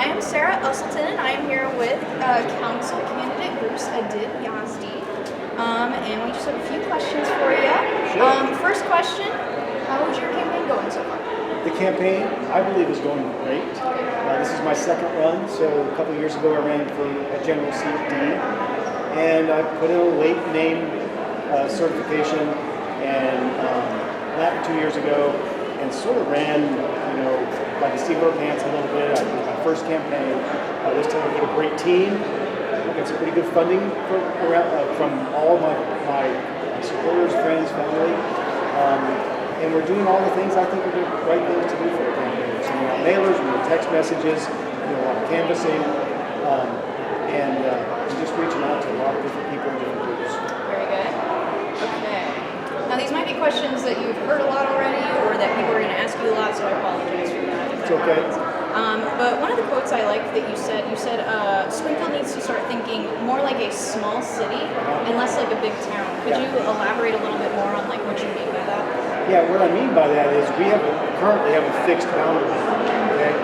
I am Sara, Uselton, and I am here with council candidate Bruce Adib-Yazdi. And we just have a few questions for you. Sure. First question, how is your campaign going so far? The campaign, I believe, is going great. This is my second run, so a couple years ago I ran for a general seat D, and I put in a late name certification and that 2 years ago, and sort of ran, by the seat of our pants a little bit. I did my first campaign. This time I got a great team. I got some pretty good funding from all my supporters, friends, family. And we're doing all the things I think are the right things to do for the campaign. So we have mailers, we have text messages, a lot of canvassing, and just reaching out to a lot of different people in different groups. Very good. Okay. Now these might be questions that you've heard a lot already, or that people are going to ask you a lot, so I apologize for that. It's okay. But one of the quotes I liked that you said, Springfield needs to start thinking more like a small city and less like a big town. Could you elaborate a little bit more on what you mean by that? Yeah, what I mean by that is we currently have a fixed boundary. Okay,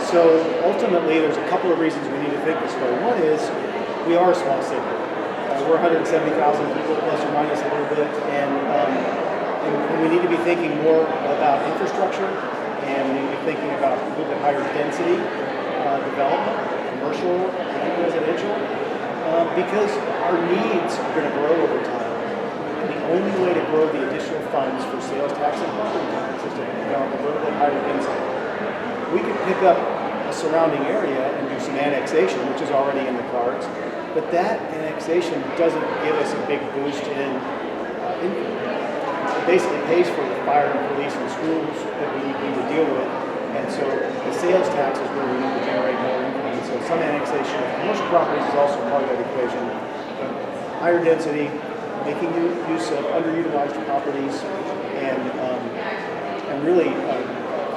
so ultimately there's a couple of reasons we need to think this way. One is we are a small city. We're 170,000 people, plus or minus a little bit, and we need to be thinking more about infrastructure, and we need to be thinking about a little bit higher density development, commercial and residential, because our needs are going to grow over time. And the only way to grow the additional funds for sales tax and property tax is to develop a little bit higher density. We could pick up a surrounding area and do some annexation, which is already in the cards, but that annexation doesn't give us a big boost in income. It basically pays for the fire and police and schools that we need to deal with, and so the sales tax is where we need to generate more income. And so some annexation of commercial properties is also part of that equation. But higher density, making use of underutilized properties, and really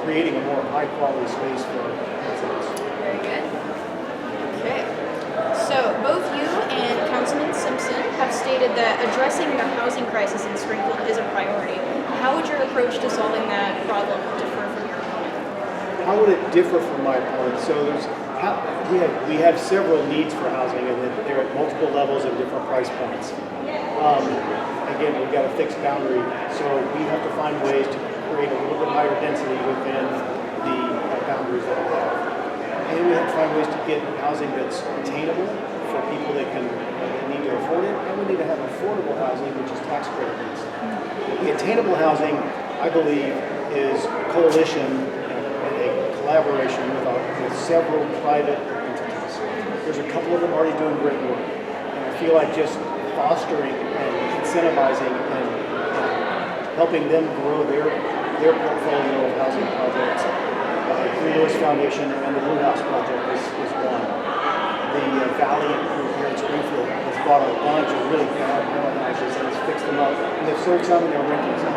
creating a more high-quality space for residents. Very good. Okay. So both you and Councilman Simpson have stated that addressing the housing crisis in Springfield is a priority. How would your approach to solving that problem differ from your opponent? How would it differ from my opponent? So we have several needs for housing, and they're at multiple levels and different price points. Again, we've got a fixed boundary, so we have to find ways to create a little bit higher density within the boundaries that we have. And we have to find ways to get housing that's attainable for people that need to afford it, and we need to have affordable housing, which is tax credit based. The attainable housing, I believe, is a coalition and a collaboration with several private entities. There's a couple of them already doing great work, and I feel like just fostering and incentivizing and helping them grow their portfolio of housing projects. The Lewis Foundation and the Blue House Project is one. The Valiant group here in Springfield has bought a bunch of really bad rental houses and has fixed them up, and they've sold some and they're renting some.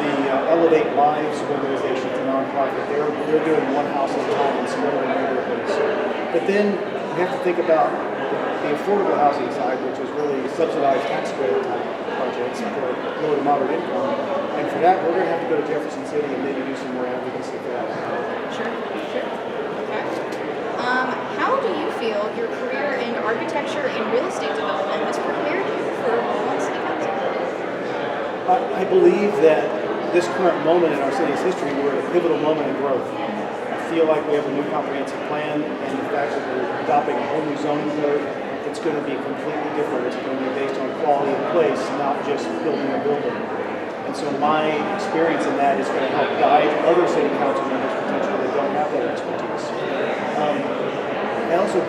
The Elevate Lives organization, it's a nonprofit, they're doing one house at a time in smaller neighborhoods. But then we have to think about the affordable housing side, which is really subsidized tax credit type projects for low to moderate income. And for that, we're going to have to go to Jefferson City and maybe do some more advocacy for that. Sure. Okay. How do you feel your career in architecture and real estate development has prepared you for role on city council? I believe that this current moment in our city's history, we're at a pivotal moment in growth. I feel like we have a new comprehensive plan, and the fact that we're adopting a whole new zoning code, it's going to be completely different. It's going to be based on quality of place, not just building a building. And so my experience in that is going to help guide other city council members potentially that don't have that expertise. I also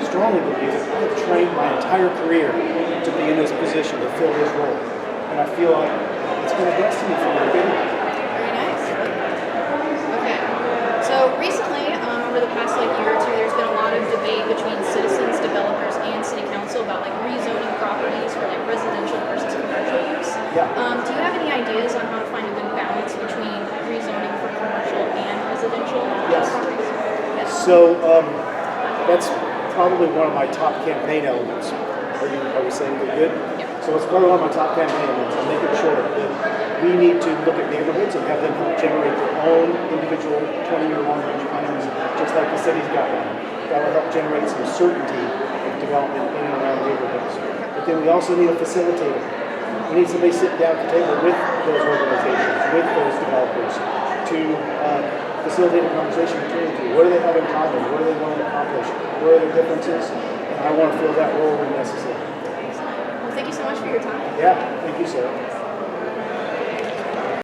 strongly believe that I have trained my entire career to be in this position, to fill this role. And I feel like it's been a destiny for me to get here. Very nice. Okay. So recently, over the past year or two, there's been a lot of debate between citizens, developers, and city council about rezoning properties for residential versus commercial use. Yeah. Do you have any ideas on how to find a good balance between rezoning for commercial and residential properties? Yes. So that's probably one of my top campaign elements. Are we saying we're good? Yeah. So it's probably one of my top campaign elements. I'm making sure that we need to look at neighborhoods and have them help generate their own individual 20-year long-range plans, just like the city's got one. That will help generate some certainty of development in and around neighborhoods. But then we also need a facilitator. We need somebody sitting down at the table with those organizations, with those developers, to facilitate a conversation between the two. What do they have in common? What do they want to accomplish? Where are their differences? And I want to fill that role when necessary. Well, thank you so much for your time. Yeah, thank you, Sarah.